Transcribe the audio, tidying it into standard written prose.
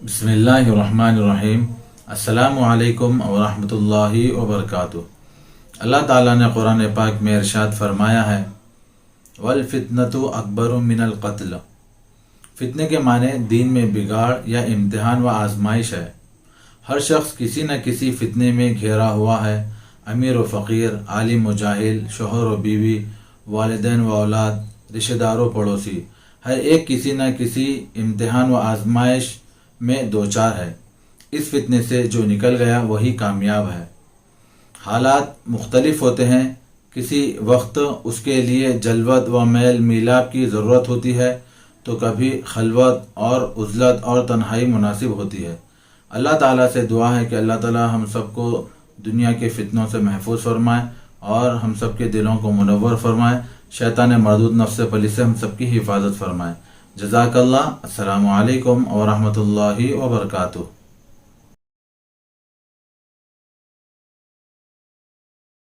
बिस्मिल्लाहिर्रहमानिर्रहीम। अस्सलामु अलैकुम वरहमतुल्लाहि वबरकातुह। अल्लाह ताला ने कुरान पाक में इरशाद फरमाया है, वल फितनतु अकबरु मिनल क़त्ल। फितने के माने दीन में बिगाड़ या इम्तिहान व आजमाइश है। हर शख्स किसी न किसी फितने में घेरा हुआ है। अमीर व फ़कीर, आलिम व जाहिल, शोहर व बीवी, वालिदैन व औलाद, रिश्तेदार व पड़ोसी, हर एक किसी न किसी इम्तिहान व आजमाइश में दो चार है। इस फितने से जो निकल गया वही कामयाब है। हालात मुख्तलिफ होते हैं। किसी वक्त उसके लिए जलवत व मेल मिलाप की ज़रूरत होती है तो कभी खलवत और उज़लत और तन्हाई मुनासिब होती है। अल्लाह ताला से दुआ है कि अल्लाह ताला हम सबको दुनिया के फितनों से महफूज फरमाए और हम सब के दिलों को मुनव्वर फरमाए। शैतान मरदूद नफ्स पली से हम सबकी हिफाजत फरमाए। जज़ाकल्लाह। अस्सलामु अलैकुम व रहमतुल्लाहि व बरकातुहू।